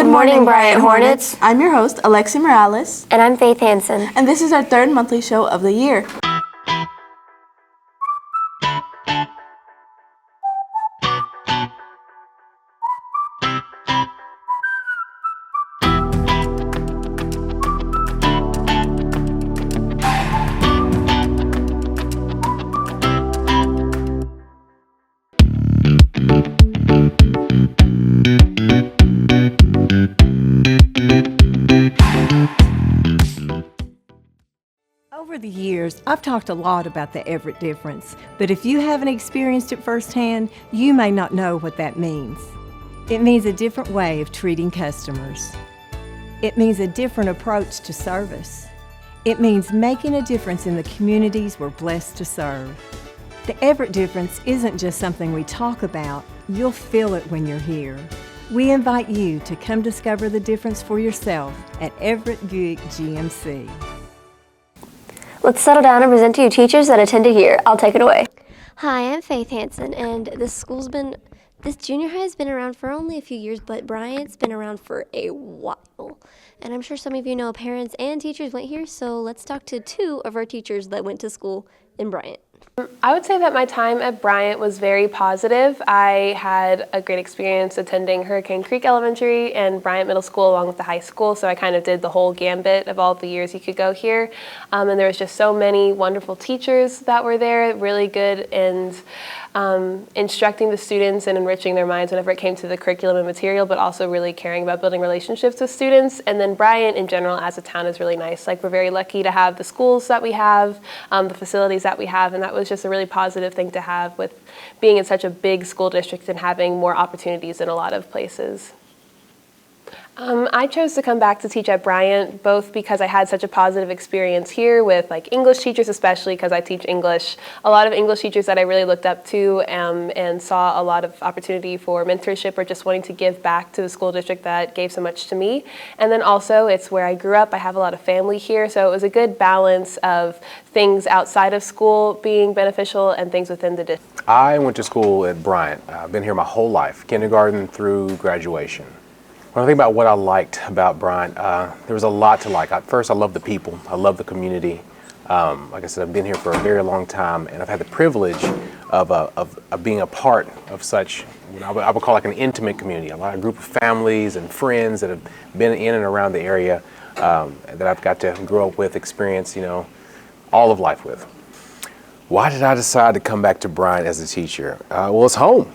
Good morning, Bryant Hornets. I'm your host, Alexia Morales. And I'm Faith Hansen. And this is our third monthly show of the year. Over the years, I've talked a lot about the Everett difference, but if you haven't experienced it firsthand, you may not know what that means. It means a different way of treating customers. It means a different approach to service. It means making a difference in the communities we're blessed to serve. The Everett difference isn't just something we talk about, you'll feel it when you're here. We invite you to come discover the difference for yourself at Everett Buick GMC. Let's settle down and present to you teachers that attended here. I'll take it away. Hi, I'm Faith Hansen, and this junior high has been around for only a few years, but Bryant's been around for a while. And I'm sure some of you know parents and teachers went here, so let's talk to two of our teachers that went to school in Bryant. I would say that my time at Bryant was very positive. I had a great experience attending Hurricane Creek Elementary and Bryant Middle School along with the high school, so I kind of did the whole gambit of all the years you could go here. And there was just so many wonderful teachers that were there, really good in instructing the students and enriching their minds whenever it came to the curriculum and material, but also really caring about building relationships with students. And then Bryant in general as a town is really nice. Like, we're very lucky to have the schools that we have, the facilities that we have, and that was just a really positive thing to have with being in such a big school district and having more opportunities in a lot of places. I chose to come back to teach at Bryant, both because I had such a positive experience here with English teachers, especially because I teach English. A lot of English teachers that I really looked up to and saw a lot of opportunity for mentorship or just wanting to give back to the school district that gave so much to me. And then also it's where I grew up. I have a lot of family here, so it was a good balance of things outside of school being beneficial and things within the district. I went to school at Bryant. I've been here my whole life, kindergarten through graduation. When I think about what I liked about Bryant, there was a lot to like. First, I love the people. I love the community. Like I said, I've been here for a very long time, and I've had the privilege of being a part of such, I would call an intimate community. A group of families and friends that have been in and around the area that I've got to grow up with, experience, all of life with. Why did I decide to come back to Bryant as a teacher? Well, it's home.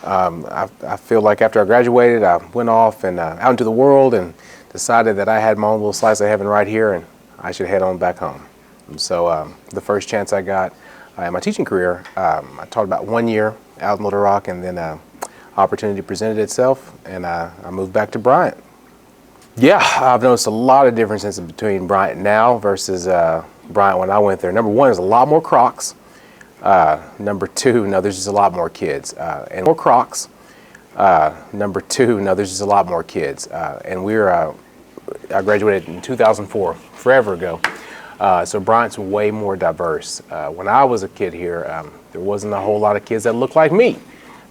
I feel like after I graduated, I went off and out into the world and decided that I had my own little slice of heaven right here and I should head on back home. And so the first chance I got in my teaching career, I taught about 1 year out in Little Rock, and then opportunity presented itself and I moved back to Bryant. Yeah, I've noticed a lot of differences between Bryant now versus Bryant when I went there. Number one, there's a lot more Crocs. Number two, no, there's just a lot more kids and more Crocs. Number two, no, there's just a lot more kids. And I graduated in 2004, forever ago. So Bryant's way more diverse. When I was a kid here, there wasn't a whole lot of kids that looked like me.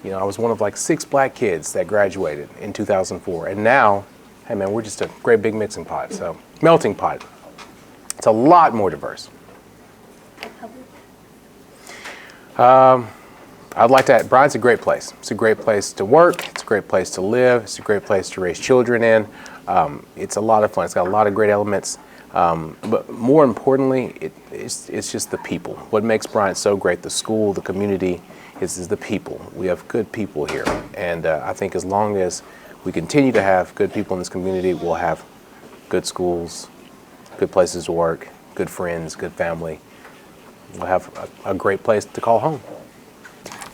I was one of 6 black kids that graduated in 2004. And now, hey man, we're just a great big mixing pot, so melting pot. It's a lot more diverse. I'd like to, Bryant's a great place. It's a great place to work. It's a great place to live. It's a great place to raise children in. It's a lot of fun. It's got a lot of great elements. But more importantly, it's just the people. What makes Bryant so great, the school, the community, is the people. We have good people here. And I think as long as we continue to have good people in this community, we'll have good schools, good places to work, good friends, good family. We'll have a great place to call home.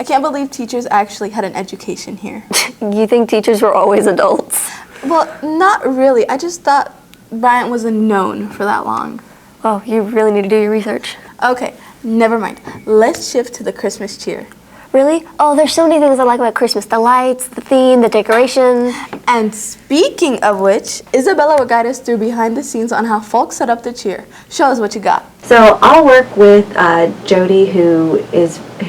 I can't believe teachers actually had an education here. You think teachers were always adults? Well, not really. I just thought Bryant wasn't known for that long. Oh, you really need to do your research. Okay, never mind. Let's shift to the Christmas cheer. Really? Oh, there's so many things I like about Christmas. The lights, the theme, the decorations. And speaking of which, Isabella will guide us through behind the scenes on how folks set up the cheer. Show us what you got. So I'll work with Jody, who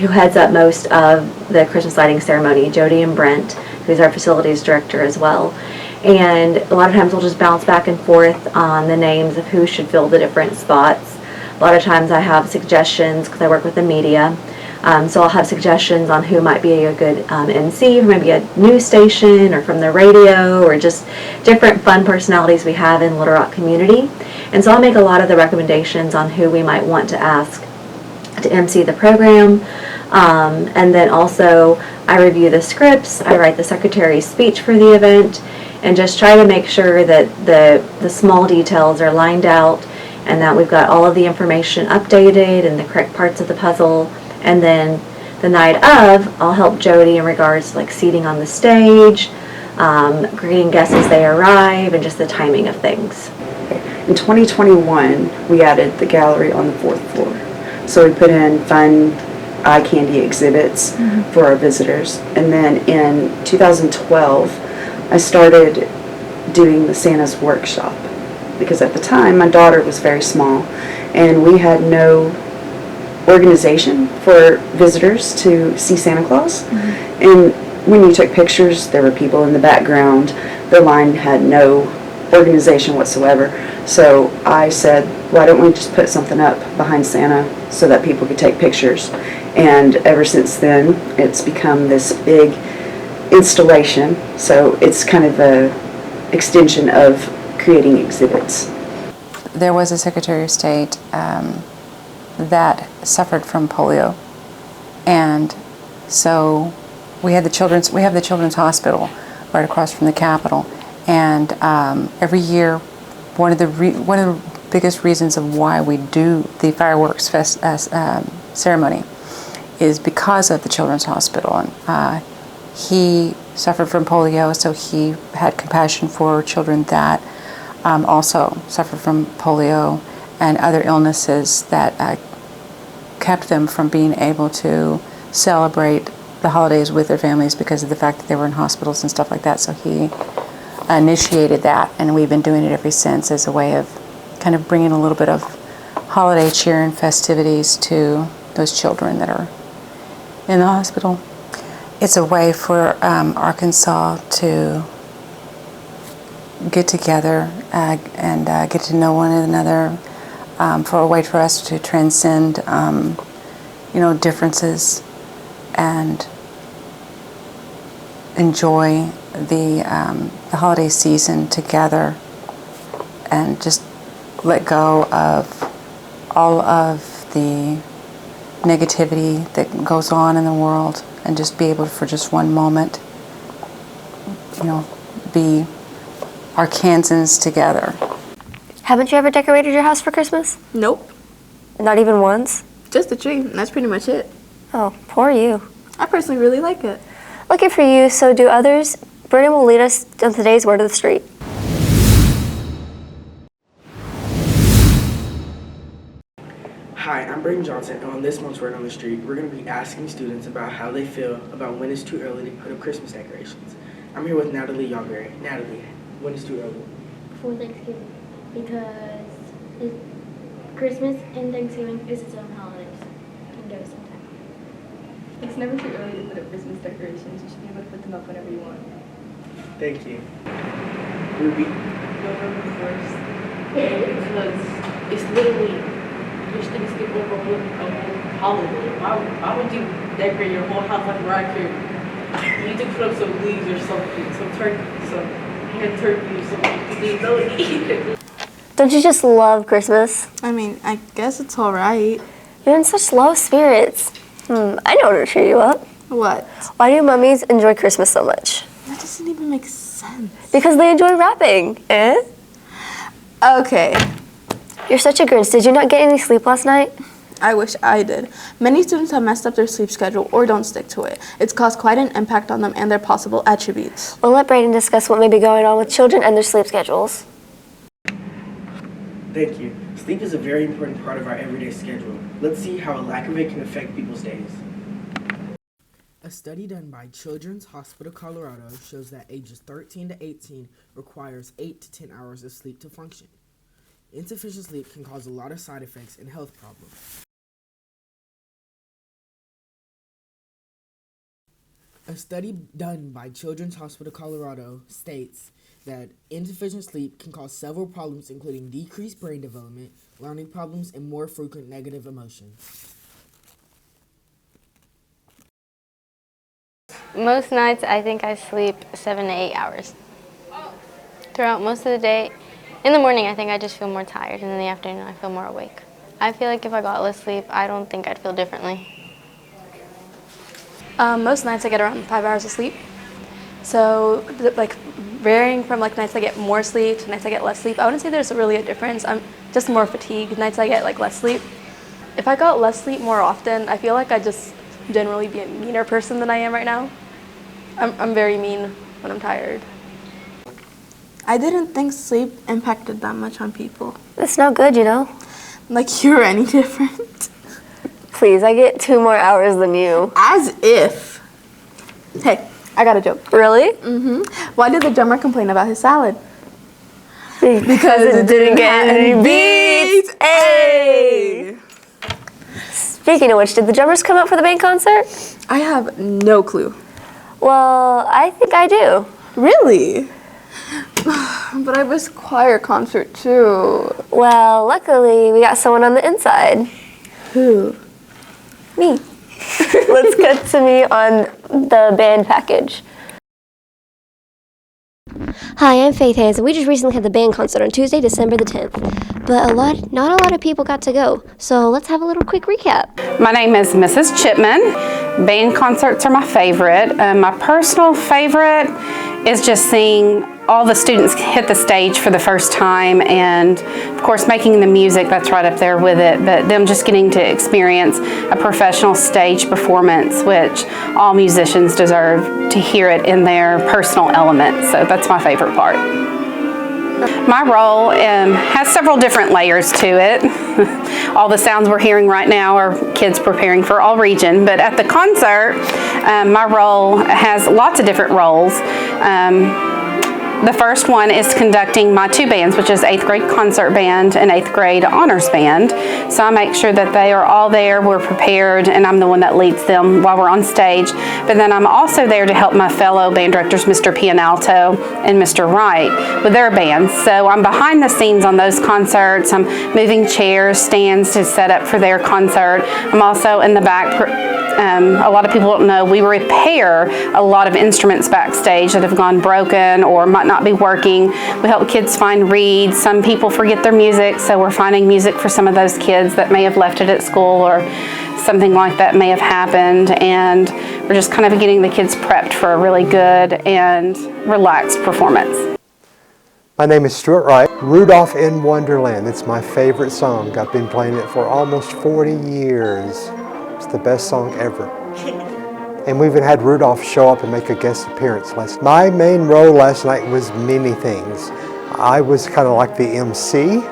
heads up most of the Christmas lighting ceremony, Jody and Brent, who's our facilities director as well. And a lot of times we'll just bounce back and forth on the names of who should fill the different spots. A lot of times I have suggestions because I work with the media. So I'll have suggestions on who might be a good MC from maybe a news station or from the radio or just different fun personalities we have in Little Rock community. And so I'll make a lot of the recommendations on who we might want to ask to MC the program. And then also I review the scripts, I write the secretary's speech for the event, and just try to make sure that the small details are lined out and that we've got all of the information updated and the correct parts of the puzzle. And then the night of, I'll help Jody in regards to like seating on the stage, greeting guests as they arrive, and just the timing of things. In 2021, we added the gallery on the 4th floor. So we put in fun eye candy exhibits for our visitors. And then in 2012, I started doing the Santa's workshop because at the time my daughter was very small and we had no organization for visitors to see Santa Claus. And when you took pictures, there were people in the background. The line had no organization whatsoever. So I said, why don't we just put something up behind Santa so that people could take pictures? And ever since then, it's become this big installation. So it's kind of a extension of creating exhibits. There was a Secretary of State that suffered from polio, and so we have the children's hospital right across from the Capitol, and every year one of the biggest reasons of why we do the fireworks ceremony is because of the children's hospital. And he suffered from polio, so he had compassion for children that also suffered from polio and other illnesses that kept them from being able to celebrate the holidays with their families because of the fact that they were in hospitals and stuff like that. So he initiated that, and we've been doing it ever since as a way of kind of bringing a little bit of holiday cheer and festivities to those children that are in the hospital. It's a way for Arkansas to get together and get to know one another, for a way for us to transcend, differences and enjoy the holiday season together and just let go of all of the negativity that goes on in the world and just be able to, for just one moment, be Arkansans together. Haven't you ever decorated your house for Christmas? Nope. Not even once? Just the tree. That's pretty much it. Oh, poor you. I personally really like it. Lucky for you, so do others. Brayden will lead us on today's Word of the Street. Hi, I'm Brayden Johnson, and on this month's Word on the Street, we're going to be asking students about how they feel about when it's too early to put up Christmas decorations. I'm here with Natalie Youngberry. Natalie, when is too early? Before Thanksgiving, because Christmas and Thanksgiving is its own holidays. You can do it sometime. It's never too early to put up Christmas decorations. You should be able to put them up whenever you want. Thank you. Ruby? November 1st. Because it's literally, you should skip over a whole holiday. Why would you decorate your whole house like Mariah Carey? You need to put up some leaves or something, some turkey, some hand turkey or something. You don't eat it. Don't you just love Christmas? I mean, I guess it's all right. You're in such low spirits. I know what to cheer you up. What? Why do mummies enjoy Christmas so much? That doesn't even make sense. Because they enjoy rapping, eh? Okay. You're such a Grinch. Did you not get any sleep last night? I wish I did. Many students have messed up their sleep schedule or don't stick to it. It's caused quite an impact on them and their possible attributes. We'll let Brayden discuss what may be going on with children and their sleep schedules. Thank you. Sleep is a very important part of our everyday schedule. Let's see how a lack of it can affect people's days. A study done by Children's Hospital Colorado shows that ages 13 to 18 requires 8 to 10 hours of sleep to function. Insufficient sleep can cause a lot of side effects and health problems. A study done by Children's Hospital Colorado states that insufficient sleep can cause several problems, including decreased brain development, learning problems, and more frequent negative emotions. Most nights, I think I sleep 7 to 8 hours. Throughout most of the day, in the morning, I think I just feel more tired, and in the afternoon, I feel more awake. I feel like if I got less sleep, I don't think I'd feel differently. Most nights I get around 5 hours of sleep. So, like, varying from like nights I get more sleep to nights I get less sleep, I wouldn't say there's really a difference. I'm just more fatigued nights I get like less sleep. If I got less sleep more often, I feel like I'd just generally be a meaner person than I am right now. I'm very mean when I'm tired. I didn't think sleep impacted that much on people. It's no good, you know? Like you're any different. Please, I get 2 more hours than you. As if. Hey, I got a joke. Really? Mm-hmm. Why did the drummer complain about his salad? Because it didn't get any beats. Hey! Speaking of which, did the drummers come out for the band concert? I have no clue. Well, I think I do. Really? But I was choir concert too. Well, luckily, we got someone on the inside. Who? Me. Let's cut to me on the band package. Hi, I'm Faith Hansen. We just recently had the band concert on Tuesday, December the 10th. But not a lot of people got to go. So let's have a little quick recap. My name is Mrs. Chipman. Band concerts are my favorite. My personal favorite is just seeing all the students hit the stage for the first time, and of course making the music, that's right up there with it, but them just getting to experience a professional stage performance, which all musicians deserve to hear it in their personal element. So that's my favorite part. My role has several different layers to it. All the sounds we're hearing right now are kids preparing for All Region, but at the concert, my role has lots of different roles. The first one is conducting my 2 bands, which is 8th grade concert band and 8th grade honors band. So I make sure that they are all there, we're prepared, and I'm the one that leads them while we're on stage. But then I'm also there to help my fellow band directors, Mr. Pianalto and Mr. Wright, with their bands. So I'm behind the scenes on those concerts. I'm moving chairs, stands to set up for their concert. I'm also in the back. A lot of people don't know, we repair a lot of instruments backstage that have gone broken or might not be working. We help kids find reeds. Some people forget their music, so we're finding music for some of those kids that may have left it at school or something like that may have happened, and we're just kind of getting the kids prepped for a really good and relaxed performance. My name is Stuart Wright. Rudolph in Wonderland. It's my favorite song. I've been playing it for almost 40 years. It's the best song ever. And we even had Rudolph show up and make a guest appearance last night. My main role last night was many things. I was kind of like the MC.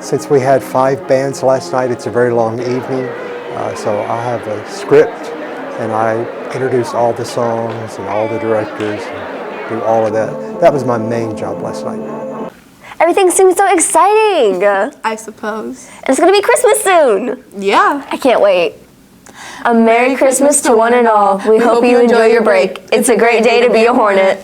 Since we had 5 bands last night, it's a very long evening. So I have a script and I introduce all the songs and all the directors and do all of that. That was my main job last night. Everything seems so exciting. I suppose. And it's going to be Christmas soon. Yeah. I can't wait. A Merry Christmas to one and all. We hope you enjoy your break. It's a great day to be a Hornet.